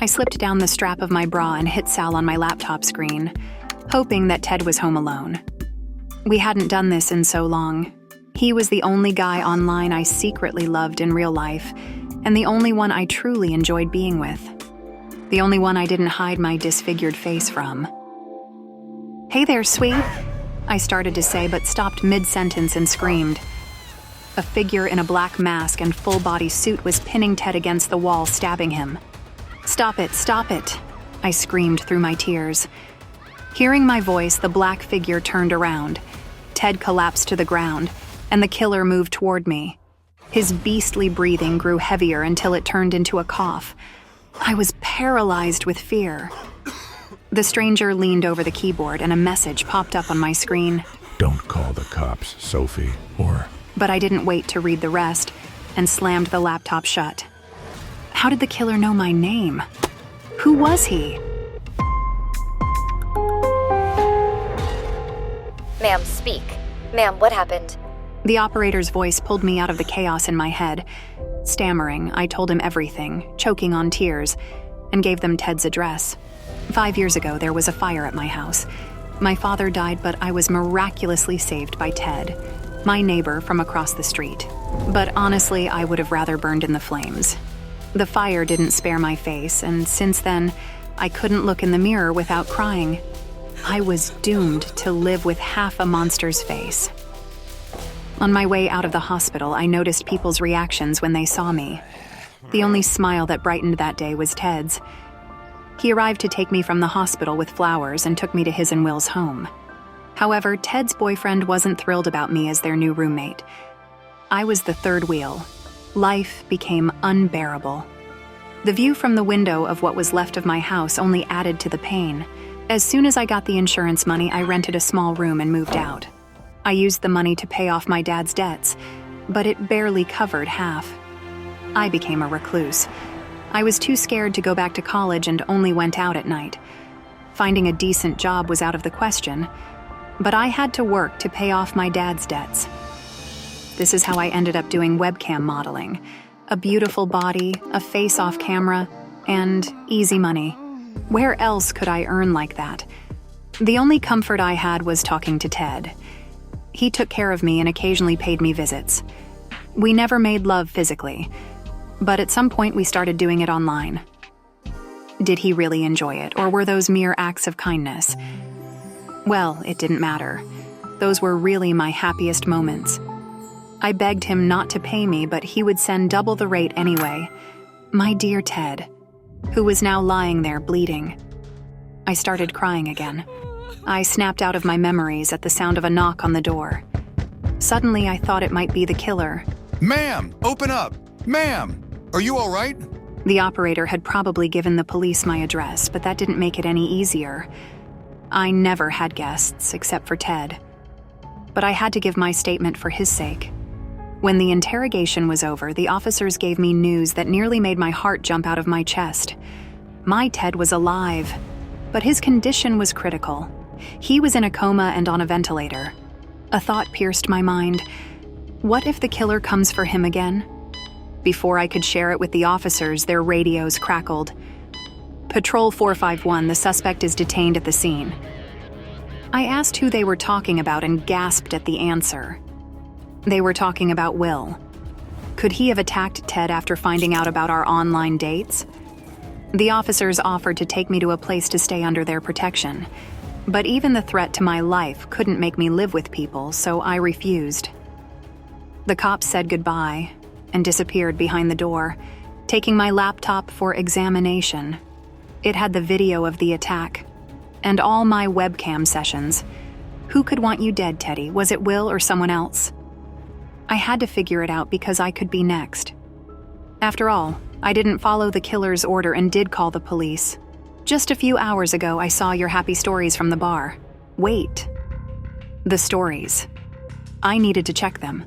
I slipped down the strap of my bra and hit Sal on my laptop screen, hoping that Ted was home alone. We hadn't done this in so long. He was the only guy online I secretly loved in real life, and the only one I truly enjoyed being with. The only one I didn't hide my disfigured face from. "Hey there, sweet," I started to say, but stopped mid-sentence and screamed. A figure in a black mask and full-body suit was pinning Ted against the wall, stabbing him. Stop it," I screamed through my tears. Hearing my voice, the black figure turned around. Ted collapsed to the ground, and the killer moved toward me. His beastly breathing grew heavier until it turned into a cough. I was paralyzed with fear. The stranger leaned over the keyboard and a message popped up on my screen. "Don't call the cops, Sophie, or..." But I didn't wait to read the rest and slammed the laptop shut. How did the killer know my name? Who was he? Ma'am, speak. Ma'am, what happened? The operator's voice pulled me out of the chaos in my head. Stammering, I told him everything, choking on tears, and gave them Ted's address. 5 years ago, there was a fire at my house. My father died, but I was miraculously saved by Ted, my neighbor from across the street. But honestly, I would have rather burned in the flames. The fire didn't spare my face, and since then, I couldn't look in the mirror without crying. I was doomed to live with half a monster's face. On my way out of the hospital, I noticed people's reactions when they saw me. The only smile that brightened that day was Ted's. He arrived to take me from the hospital with flowers and took me to his and Will's home. However, Ted's boyfriend wasn't thrilled about me as their new roommate. I was the third wheel. Life became unbearable. The view from the window of what was left of my house only added to the pain. As soon as I got the insurance money, I rented a small room and moved out. I used the money to pay off my dad's debts, but it barely covered half. I became a recluse. I was too scared to go back to college and only went out at night. Finding a decent job was out of the question, but I had to work to pay off my dad's debts. This is how I ended up doing webcam modeling. A beautiful body, a face off camera, and easy money. Where else could I earn like that? The only comfort I had was talking to Ted. He took care of me and occasionally paid me visits. We never made love physically, but at some point we started doing it online. Did he really enjoy it, or were those mere acts of kindness? Well, it didn't matter. Those were really my happiest moments. I begged him not to pay me, but he would send double the rate anyway. My dear Ted, who was now lying there bleeding. I started crying again. I snapped out of my memories at the sound of a knock on the door. Suddenly, I thought it might be the killer. "Ma'am, open up! Ma'am, are you all right?" The operator had probably given the police my address, but that didn't make it any easier. I never had guests, except for Ted. But I had to give my statement for his sake. When the interrogation was over, the officers gave me news that nearly made my heart jump out of my chest. My Ted was alive, but his condition was critical. He was in a coma and on a ventilator. A thought pierced my mind. What if the killer comes for him again? Before I could share it with the officers, their radios crackled. "Patrol 451, the suspect is detained at the scene." I asked who they were talking about and gasped at the answer. They were talking about Will. Could he have attacked Ted after finding out about our online dates? The officers offered to take me to a place to stay under their protection, but even the threat to my life couldn't make me live with people, so I refused. The cops said goodbye and disappeared behind the door, taking my laptop for examination. It had the video of the attack and all my webcam sessions. Who could want you dead, Teddy? Was it Will or someone else? I had to figure it out because I could be next. After all, I didn't follow the killer's order and did call the police. Just a few hours ago, I saw your happy stories from the bar. Wait. The stories. I needed to check them.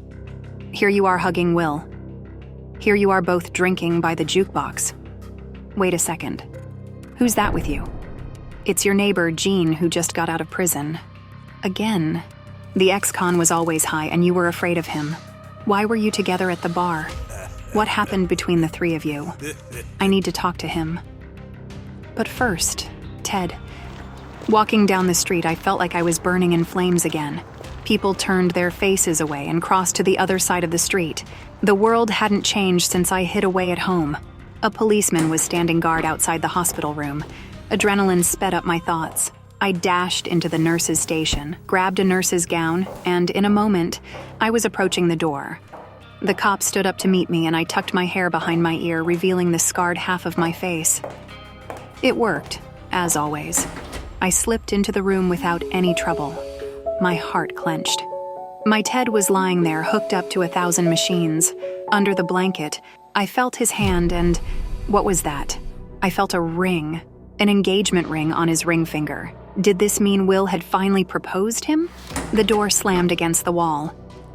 Here you are hugging Will. Here you are both drinking by the jukebox. Wait a second. Who's that with you? It's your neighbor, Jean, who just got out of prison. Again. The ex-con was always high and you were afraid of him. Why were you together at the bar? What happened between the three of you? I need to talk to him. But first, Ted. Walking down the street, I felt like I was burning in flames again. People turned their faces away and crossed to the other side of the street. The world hadn't changed since I hid away at home. A policeman was standing guard outside the hospital room. Adrenaline sped up my thoughts. I dashed into the nurse's station, grabbed a nurse's gown, and in a moment, I was approaching the door. The cop stood up to meet me, and I tucked my hair behind my ear, revealing the scarred half of my face. It worked, as always. I slipped into the room without any trouble. My heart clenched. My Ted was lying there, hooked up to 1,000 machines. Under the blanket, I felt his hand and... what was that? I felt a ring, an engagement ring on his ring finger. Did this mean Will had finally proposed him? The door slammed against the wall.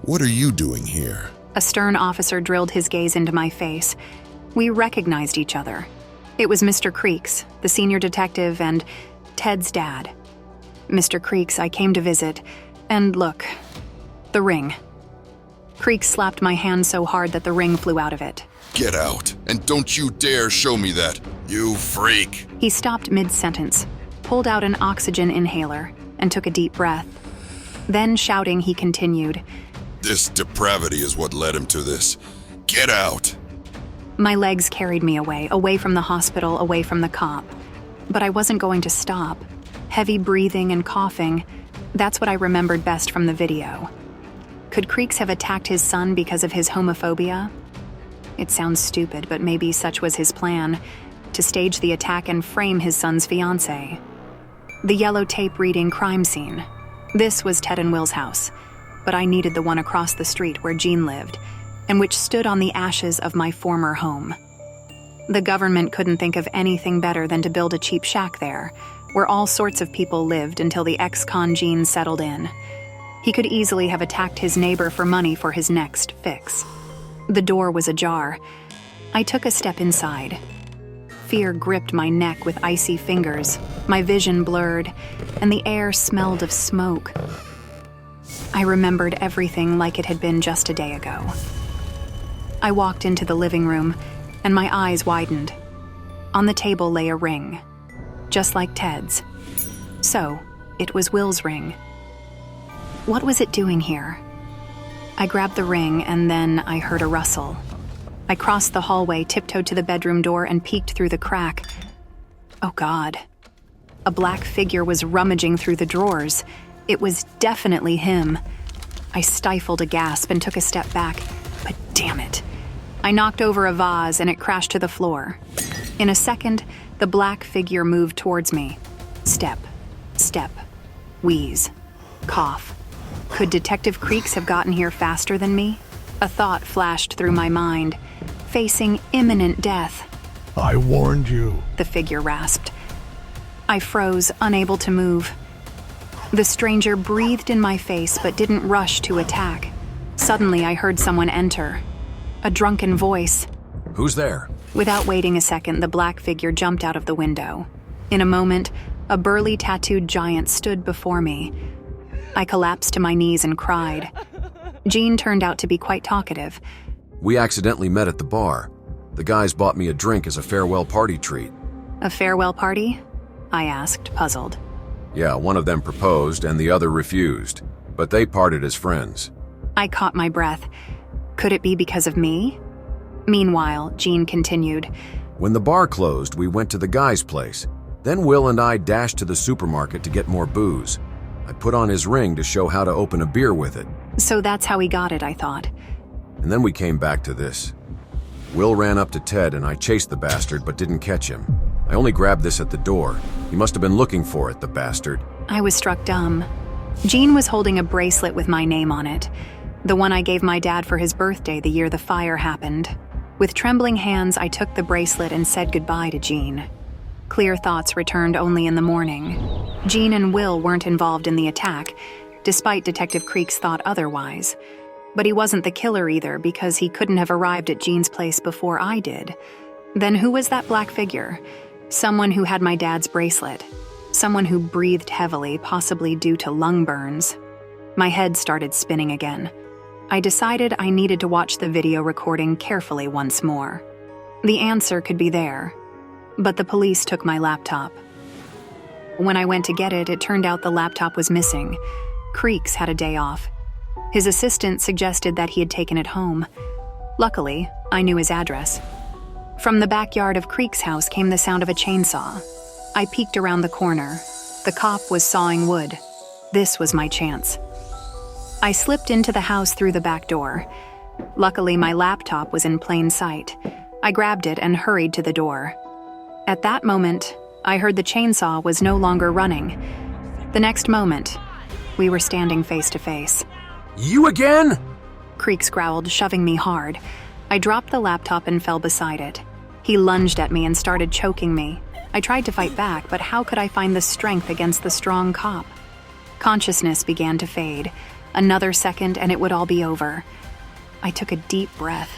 What are you doing here? A stern officer drilled his gaze into my face. We recognized each other. It was Mr. Creeks, the senior detective, and Ted's dad. Mr. Creeks, I came to visit, and look, the ring. Creeks slapped my hand so hard that the ring flew out of it. Get out, and don't you dare show me that, you freak! He stopped mid-sentence, pulled out an oxygen inhaler, and took a deep breath. Then, shouting, he continued, This depravity is what led him to this. Get out! My legs carried me away from the hospital, away from the cop. But I wasn't going to stop. Heavy breathing and coughing, that's what I remembered best from the video. Could Creeks have attacked his son because of his homophobia? It sounds stupid, but maybe such was his plan, to stage the attack and frame his son's fiancée. The yellow tape reading crime scene. This was Ted and Will's house, but I needed the one across the street where Jean lived, and which stood on the ashes of my former home. The government couldn't think of anything better than to build a cheap shack there, where all sorts of people lived until the ex-con Jean settled in. He could easily have attacked his neighbor for money for his next fix. The door was ajar. I took a step inside. Fear gripped my neck with icy fingers, my vision blurred, and the air smelled of smoke. I remembered everything like it had been just a day ago. I walked into the living room, and my eyes widened. On the table lay a ring, just like Ted's. So, it was Will's ring. What was it doing here? I grabbed the ring, and then I heard a rustle. I crossed the hallway, tiptoed to the bedroom door, and peeked through the crack. Oh God. A black figure was rummaging through the drawers. It was definitely him. I stifled a gasp and took a step back, but damn it. I knocked over a vase and it crashed to the floor. In a second, the black figure moved towards me. Step, step, wheeze, cough. Could Detective Creeks have gotten here faster than me? A thought flashed through my mind. Facing imminent death. I warned you. The figure rasped. I froze, unable to move. The stranger breathed in my face but didn't rush to attack. Suddenly, I heard someone enter. A drunken voice. Who's there? Without waiting a second, the black figure jumped out of the window. In a moment, a burly tattooed giant stood before me. I collapsed to my knees and cried. Jean turned out to be quite talkative. We accidentally met at the bar. The guys bought me a drink as a farewell party treat. A farewell party? I asked, puzzled. Yeah, one of them proposed and the other refused, but they parted as friends. I caught my breath. Could it be because of me? Meanwhile, Jean continued. When the bar closed, we went to the guy's place. Then Will and I dashed to the supermarket to get more booze. I put on his ring to show how to open a beer with it. So that's how he got it, I thought. And then we came back to this. Will ran up to Ted and I chased the bastard but didn't catch him. I only grabbed this at the door. He must have been looking for it, the bastard. I was struck dumb. Jean was holding a bracelet with my name on it. The one I gave my dad for his birthday the year the fire happened. With trembling hands, I took the bracelet and said goodbye to Jean. Clear thoughts returned only in the morning. Jean and Will weren't involved in the attack, despite Detective Creek's thought otherwise. But he wasn't the killer either, because he couldn't have arrived at Jean's place before I did. Then who was that black figure? Someone who had my dad's bracelet. Someone who breathed heavily, possibly due to lung burns. My head started spinning again. I decided I needed to watch the video recording carefully once more. The answer could be there. but the police took my laptop. When I went to get it, it turned out the laptop was missing. Creeks had a day off. His assistant suggested that he had taken it home. Luckily, I knew his address. From the backyard of Creek's house came the sound of a chainsaw. I peeked around the corner. The cop was sawing wood. This was my chance. I slipped into the house through the back door. Luckily, my laptop was in plain sight. I grabbed it and hurried to the door. At that moment, I heard the chainsaw was no longer running. The next moment, we were standing face to face. You again? Creeks growled, shoving me hard. I dropped the laptop and fell beside it. He lunged at me and started choking me. I tried to fight back, but how could I find the strength against the strong cop? Consciousness began to fade. Another second and it would all be over. I took a deep breath.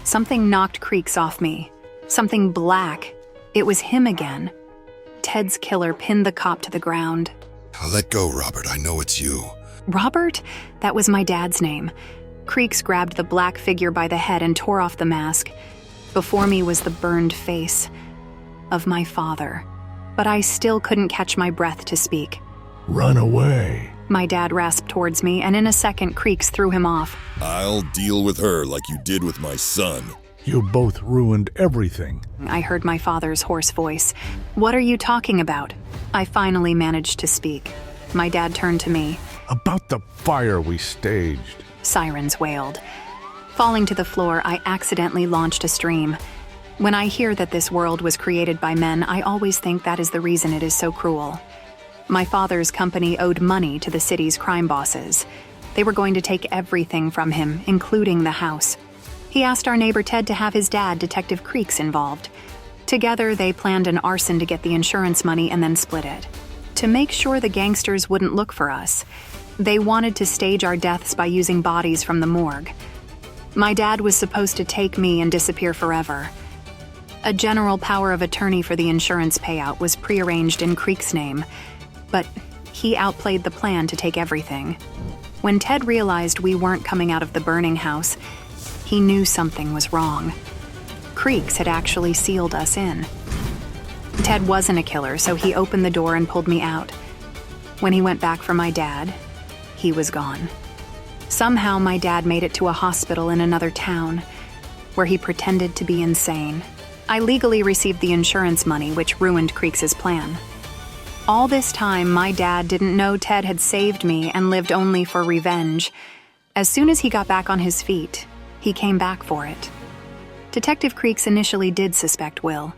Something knocked Creeks off me. Something black. It was him again. Ted's killer pinned the cop to the ground. Let go, Robert. I know it's you. Robert? That was my dad's name. Creeks grabbed the black figure by the head and tore off the mask. Before me was the burned face of my father, but I still couldn't catch my breath to speak. Run away. My dad rasped towards me, and in a second, Creeks threw him off. I'll deal with her like you did with my son. You both ruined everything. I heard my father's hoarse voice. What are you talking about? I finally managed to speak. My dad turned to me. About the fire we staged. Sirens wailed. Falling to the floor, I accidentally launched a stream. When I hear that this world was created by men, I always think that is the reason it is so cruel. My father's company owed money to the city's crime bosses. They were going to take everything from him, including the house. He asked our neighbor Ted to have his dad, Detective Creeks, involved. Together, they planned an arson to get the insurance money and then split it. To make sure the gangsters wouldn't look for us, they wanted to stage our deaths by using bodies from the morgue. My dad was supposed to take me and disappear forever. A general power of attorney for the insurance payout was prearranged in Creek's name, but he outplayed the plan to take everything. When Ted realized we weren't coming out of the burning house, he knew something was wrong. Creeks had actually sealed us in. Ted wasn't a killer, so he opened the door and pulled me out. When he went back for my dad, he was gone. Somehow my dad made it to a hospital in another town, where he pretended to be insane. I legally received the insurance money, which ruined Creeks' plan. All this time, my dad didn't know Ted had saved me and lived only for revenge. As soon as he got back on his feet, he came back for it. Detective Creeks initially did suspect Will,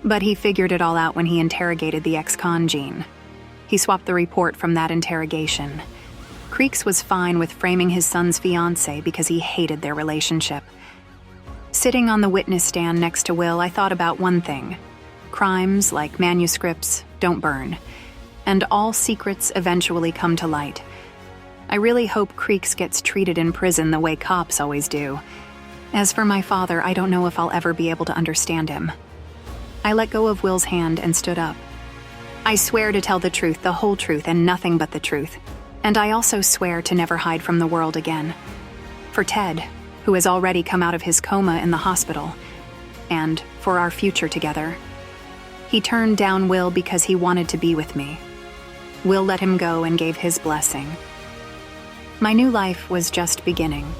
but he figured it all out when he interrogated the ex-con Gene. He swapped the report from that interrogation. Creeks was fine with framing his son's fiancée because he hated their relationship. Sitting on the witness stand next to Will, I thought about one thing. Crimes, like manuscripts, don't burn, and all secrets eventually come to light. I really hope Creeks gets treated in prison the way cops always do. As for my father, I don't know if I'll ever be able to understand him. I let go of Will's hand and stood up. I swear to tell the truth, the whole truth, and nothing but the truth. And I also swear to never hide from the world again. For Ted, who has already come out of his coma in the hospital, and for our future together. He turned down Will because he wanted to be with me. Will let him go and gave his blessing. My new life was just beginning.